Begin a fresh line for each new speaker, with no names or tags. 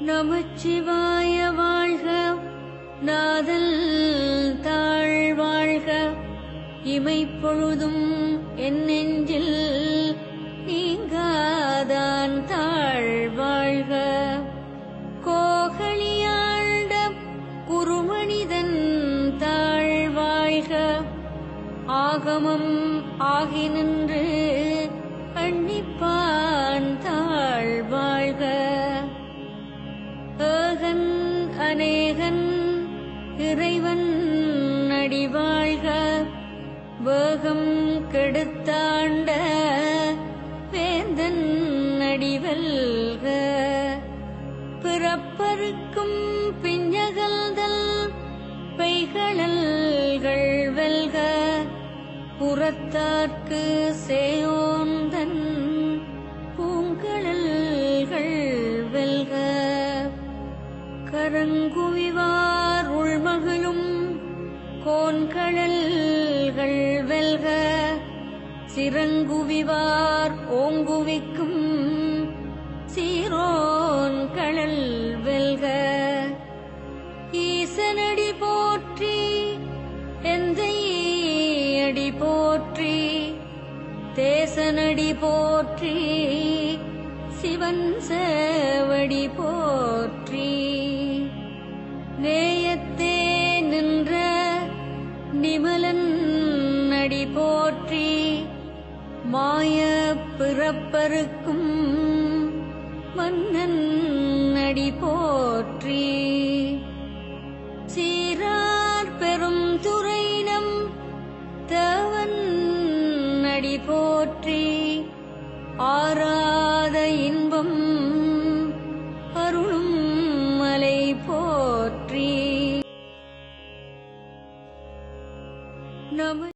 நமச்சிவாய வாழ்க, நாதல் தாழ் வாழ்க, இமைப்பொழுதும் என் நெஞ்சில் நீங்காதான் தாழ் வாழ்க. கோகலியாண்ட குருமனிதன் தாழ் வாழ்க, ஆகமம் ஆகி நின்று அன்னிப்பான் தாழ் வாழ்க. ஏகன் அநேகன் இறைவன் அடி வாழ்க, வேகம் கெடுத்தாண்ட வேந்தன் அடி வெல்க. பிறப்பருக்கும் பிஞ்சகல்தல் பெய்களல்கள் வெல்க, புறத்தார்க்கு சேயோந்தன் பூங்கழல்கள் வெல்க. கரங்குவிவார் உள்மகிழும் கோன்கழல்கள் வெல்க, சிறங்குவிவார் ஓங்குவிக்கும் சீரோன் கழல் வெல்க. ஈசனடி போற்றி, எந்தை அடி போற்றி, தேசனடி போற்றி, சிவன் சேவடி போற்றி. நேயத்தே நின்ற நிமலன் அடி போற்றி, மாய பிறப்பருக்கும் மன்னன் அடி போற்றி. சீரார் பெரும் துறையினம் தேவன் அடி போற்றி, ஆராத இன்பம் அருளும் மலை போற்றி. நம